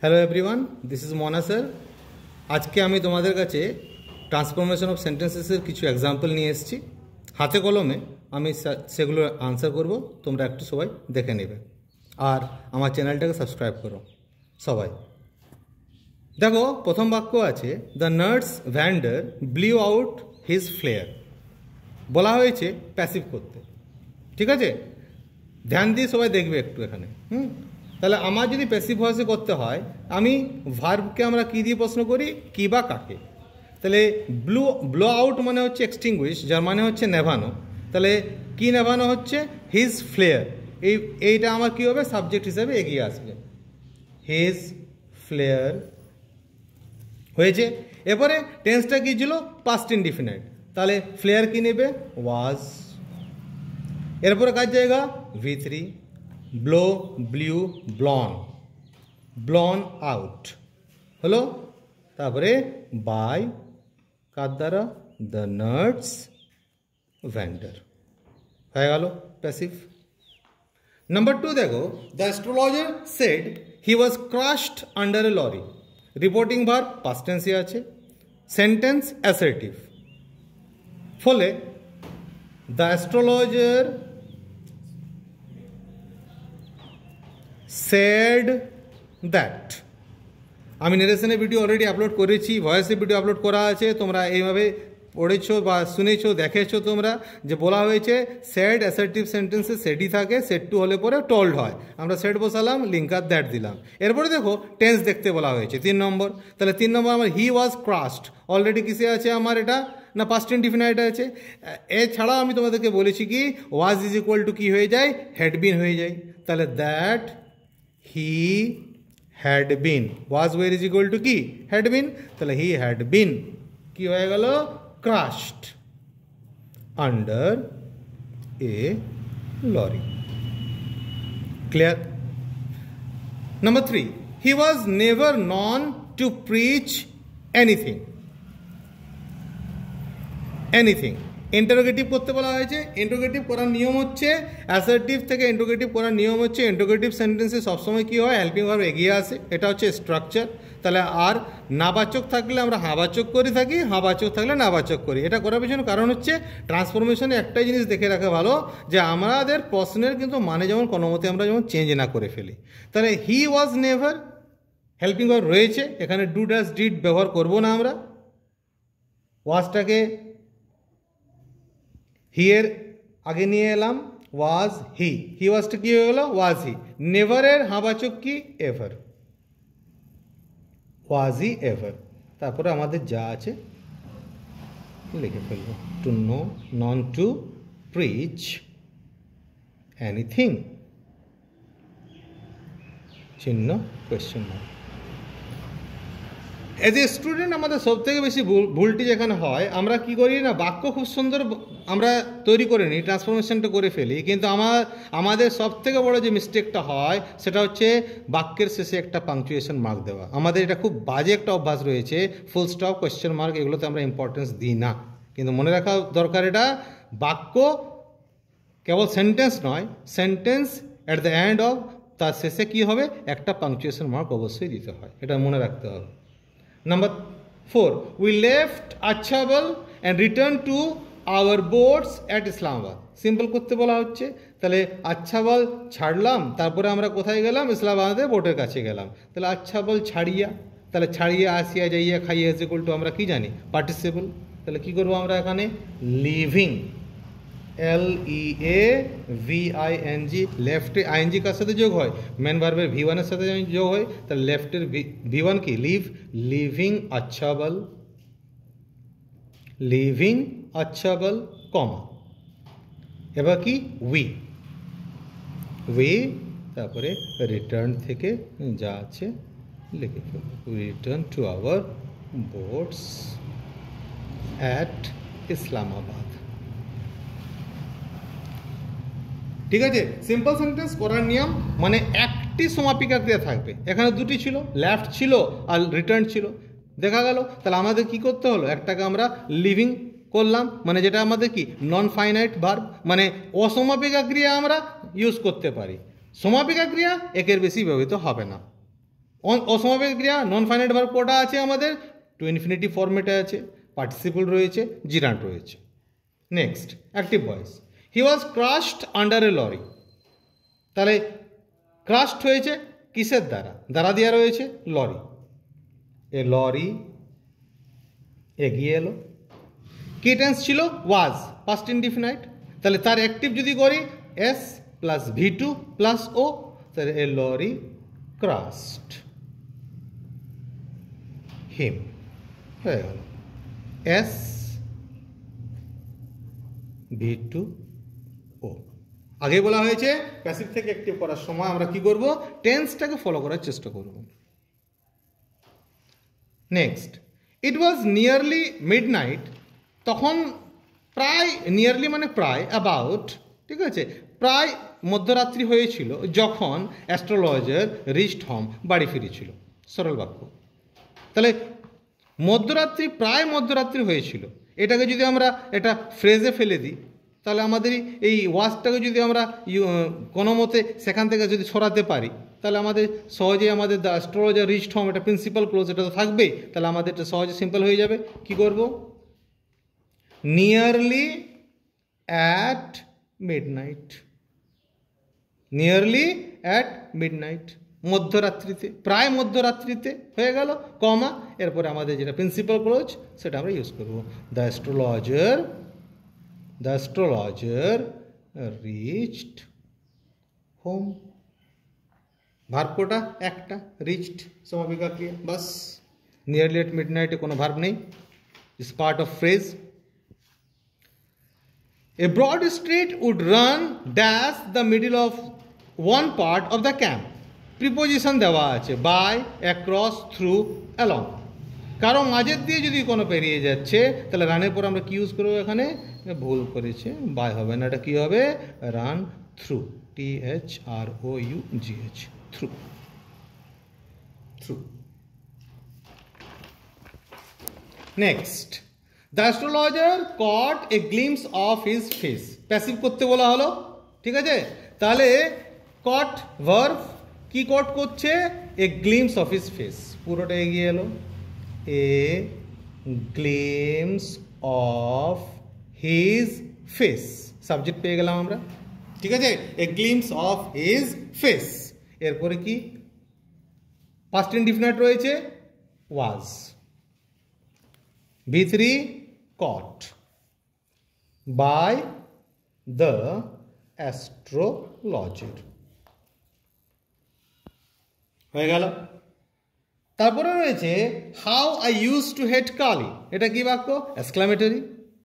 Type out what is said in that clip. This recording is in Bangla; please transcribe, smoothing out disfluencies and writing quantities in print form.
হ্যালো এভরিওয়ান, দিস ইজ মনা স্যার। আজকে আমি তোমাদের কাছে ট্রান্সফরমেশন অফ সেন্টেন্সেসের কিছু এক্সাম্পল নিয়ে এসেছি। হাতে কলমে আমি সেগুলো আনসার করব, তোমরা একটু সবাই দেখে নেবে আর আমার চ্যানেলটাকে সাবস্ক্রাইব করো সবাই। দেখো, প্রথম বাক্য আছে the nurse vendor blew out his flare. বলা হয়েছে প্যাসিভ করতে, ঠিক আছে? ধ্যান দিয়ে সবাই দেখবে একটু এখানে। তাহলে আমার যদি প্যাসিভ ভয়েসে করতে হয়, আমি ভার্বকে আমরা কী দিয়ে প্রশ্ন করি, কি বা কাকে। তাহলে ব্লো আউট মানে হচ্ছে এক্সটিংগুইশ, যার মানে হচ্ছে নেভানো। তাহলে কি নেভানো হচ্ছে? His flare. এইটা আমার কী হবে? সাবজেক্ট হিসাবে এগিয়ে আসবে। হিজ ফ্লেয়ার হয়েছে। এরপরে টেন্সটা কী ছিল? Past indefinite. তাহলে ফ্লেয়ার কী নেবে? ওয়াজ। এরপরে কাজ জায়গা V3, ব্লো, ব্লিউ, ব্লন আউট হলো। তারপরে বাই কার দ্বারা? দ্য নার্স ভ্যান্ডার। হয়ে গেল প্যাসিভ। নাম্বার 2 দেখো, the astrologer said he was crushed under a lorry. Reporting verb past টেন্সে আছে, সেন্টেন্স অ্যাসার্টিভ। ফলে দ্য অ্যাস্ট্রোলজার said that। আমি নেরেশনের ভিডিও অলরেডি আপলোড করেছি, ভয়েসের ভিডিও আপলোড করা আছে, তোমরা এইভাবে পড়েছো বা শুনেছো, দেখেছো তোমরা, যে বলা হয়েছে সেড অ্যাসার্টিভ সেন্টেন্সে সেডই থাকে, সেড টু হলে পরে টোল্ড হয়। আমরা সেড বসালাম, লিঙ্কার দ্যাট দিলাম। এরপরে দেখো টেন্স দেখতে বলা হয়েছে 3 নম্বর। তাহলে 3 নম্বর আমার হি ওয়াজ ক্রাশড, অলরেডি কিসে আছে আমার এটা? না পাস্ট ইনডিফিনাইট আছে। এছাড়া আমি তোমাদেরকে বলেছি কি ওয়াজ ইজ ইকুয়াল টু কি হয়ে যায়? হ্যাড বিন হয়ে যায়। তাহলে that he had been, was where is equal to কি? had been। তাহলে he had been কি হয়ে গেল? crushed under a lorry। clear? Number 3, he was never known to preach anything। Interrogative করতে বলা হয়েছে। ইন্টারোগেটিভ করার নিয়ম হচ্ছে, অ্যাসার্টিভ থেকে ইন্টারোগেটিভ করার নিয়ম হচ্ছে, ইন্টারোগেটিভ সেন্টেন্সে সবসময় কী হয়? হেল্পিং ভার্ব এগিয়ে আসে। এটা হচ্ছে স্ট্রাকচার। তাহলে আর নাবাচক থাকলে আমরা হাবাচক করে থাকি, হাবাচক থাকলে নাবাচক করি। এটা করার পিছনে কারণ হচ্ছে ট্রান্সফরমেশনে একটাই জিনিস দেখে রাখা ভালো, যে আমাদের প্রশ্নের কিন্তু মানে যেমন কোনো মতে আমরা যেমন চেঞ্জ না করে ফেলি। তাহলে হি ওয়াজ নেভার, হেল্পিং ভার্ব রয়েছে, এখানে ডু ড্যাশ ডিড ব্যবহার করব না আমরা। ওয়াজটাকে হি এর আগে নিয়ে এলাম, ওয়াজ হি। হি ওয়াজটা কি হয়ে গেল? ওয়াজ হি। নেভারের হাবাচক কি? এভার। Was he ever. তারপরে আমাদের যা আছে লিখে ফেলবো। To know, none to preach anything, চিহ্ন question mark. As a student আমাদের সবথেকে বেশি ভুলটি যেখানে হয়, আমরা কি করি না, বাক্য খুব সুন্দর আমরা তৈরি করে নিই, ট্রান্সফরমেশনটা করে ফেলি, কিন্তু আমাদের সবথেকে বড় যে মিস্টেকটা হয় সেটা হচ্ছে বাক্যের শেষে একটা পাংচুয়েশন মার্ক দেওয়া। আমাদের এটা খুব বাজে একটা অভ্যাস রয়েছে। ফুল স্টপ, কোয়েশ্চেন মার্ক এগুলোতে আমরা ইম্পর্টেন্স দিই না। কিন্তু মনে রাখা দরকার, এটা বাক্য কেবল সেন্টেন্স নয়, sentence at the end of, তার শেষে কী হবে? একটা পাংচুয়েশন মার্ক অবশ্যই দিতে হয়, এটা মনে রাখতে হবে। Number 4, we left Achhabal and returned to our boats at Islamabad। Simple করতে বলা হচ্ছে। তাহলে আচ্ছাবল ছাড়লাম, তারপরে আমরা কোথায় গেলাম? ইসলামাবাদে বোটের কাছে গেলাম। তাহলে আচ্ছাবল ছাড়িয়া, তাহলে ছাড়িয়া আসিয়া যাইয়া খাইয়া ইজ ইকুয়াল টু আমরা কি জানি? পার্টিসিপল। তাহলে কি করবো আমরা এখানে? Living, LEAVING। লেফটে আইএনজি কার সাথে যোগ হয়? মেন ভার্বের V1 এর সাথে যোগ হয়। তাহলে লেফটের V1 কি? লিভ, লিভিং আচ্ছাবল, লিভিং আচ্ছাবল, কমা। এবার কি? উই, তারপরে রিটার্ন থেকে যা আছে লিখে ফেলবো। Return to our boats at Islamabad. ঠিক আছে? সিম্পল সেন্টেন্স করার নিয়ম মানে একটি সমাপিকা ক্রিয়া থাকবে। এখানে দুটি ছিল, লেফট ছিল আর রিটার্ন ছিল, দেখা গেল। তাহলে আমাদের কি করতে হলো? একটাকে আমরা লিভিং করলাম, মানে যেটা আমাদের কি? নন ফাইনাইট ভার্ব, মানে অসমাপিকা ক্রিয়া আমরা ইউজ করতে পারি। সমাপিকা ক্রিয়া একের বেশি ব্যবহৃত হবে না। অসমাপিক ক্রিয়া নন ফাইনাইট ভার্ব কোটা আছে আমাদের, টু ইনফিনিটিভ ফর্মেটে আছে, পার্টিসিপল রয়েছে, জিরান্ট রয়েছে। Next active voice, he was crushed under a lorry. তাহলে ক্রাশড হয়েছে কিসের দ্বারা? দ্বারা দেওয়া রয়েছে লরি, এ লরি এগিয়ে এলো। কি টেন্স ছিল? ওয়াজ, পাস্ট ইনডিফিনাইট। তাহলে তার অ্যাক্টিভ যদি করি এস প্লাস V2 প্লাস ও, তাহলে এ লরি ক্রাশড হিম হয়ে গেল, এস V2 ও। আগে বলা হয়েছে প্যাসিভ থেকে অ্যাক্টিভ করার সময় আমরা কি করব? টেন্সটাকে ফলো করার চেষ্টা করব। নেক্সট, ইট ওয়াজ নিয়ারলি মিডনাইট। তখন প্রায়, নিয়ারলি মানে প্রায়, অ্যাবাউট, ঠিক আছে, প্রায় মধ্যরাত্রি হয়েছিল যখন অ্যাস্ট্রোলজার রিচড হোম, বাড়ি ফিরেছিল। সরল বাক্য। তাহলে মধ্যরাত্রি, প্রায় মধ্যরাত্রি হয়েছিল, এটাকে যদি আমরা এটা ফ্রেজে ফেলে দিই, তাহলে আমাদের এই ওয়াজটাকে যদি আমরা কোনো মতে সেখান থেকে যদি সরাতে পারি, তাহলে আমাদের সহজেই আমাদের দ্য অ্যাস্ট্রোলজার রিচড হোম, এটা প্রিন্সিপাল ক্লোজ, এটা তো থাকবেই। তাহলে আমাদের এটা সহজে সিম্পল হয়ে যাবে। কি করব? Nearly at midnight, nearly at midnight, মধ্যরাত্রিতে, প্রায় মধ্যরাত্রিতে হয়ে গেল, কমা, এরপরে আমাদের যেটা প্রিন্সিপাল ক্লোজ সেটা আমরা ইউজ করব। The astrologer reached home. Verb কোটা একটা, রিচড সমাপিকা ক্রিয়া, বাস। নিয়ারলি অ্যাট মিডনাইটে কোনো ভার্ব নেই, is part of phrase. A broad street would run dash the middle of one part of the camp. Preposition দেওয়া আছে বাই, অ্যাক্রস, থ্রু, অ্যালং। কারো মাঝের দিয়ে যদি কোনো পেরিয়ে যাচ্ছে, তাহলে রানের পর আমরা কি ইউজ করবো? এখানে ভুল করেছে, বাই হবে না, এটা কি হবে? Run through, THROUGH, through, through. Next, the astrologer caught a glimpse of his face. Passive করতে বলা হলো, ঠিক আছে। তাহলে কট ভার্ব, কি কট করছে? A glimpse of his face, পুরোটা এগিয়ে এলো, a glimpse of his face, subject পেয়ে গেলাম আমরা, ঠিক আছে। A glimpse of his face, এরপরে কি পাস্ট ইনডিফিনিট রয়েছে? ওয়াজ, V3 caught by the astrologer হয়ে গেল। তারপরে রয়েছে how I use to hate Kali. এটা কি বাক্য? এক্সক্লামেটরি।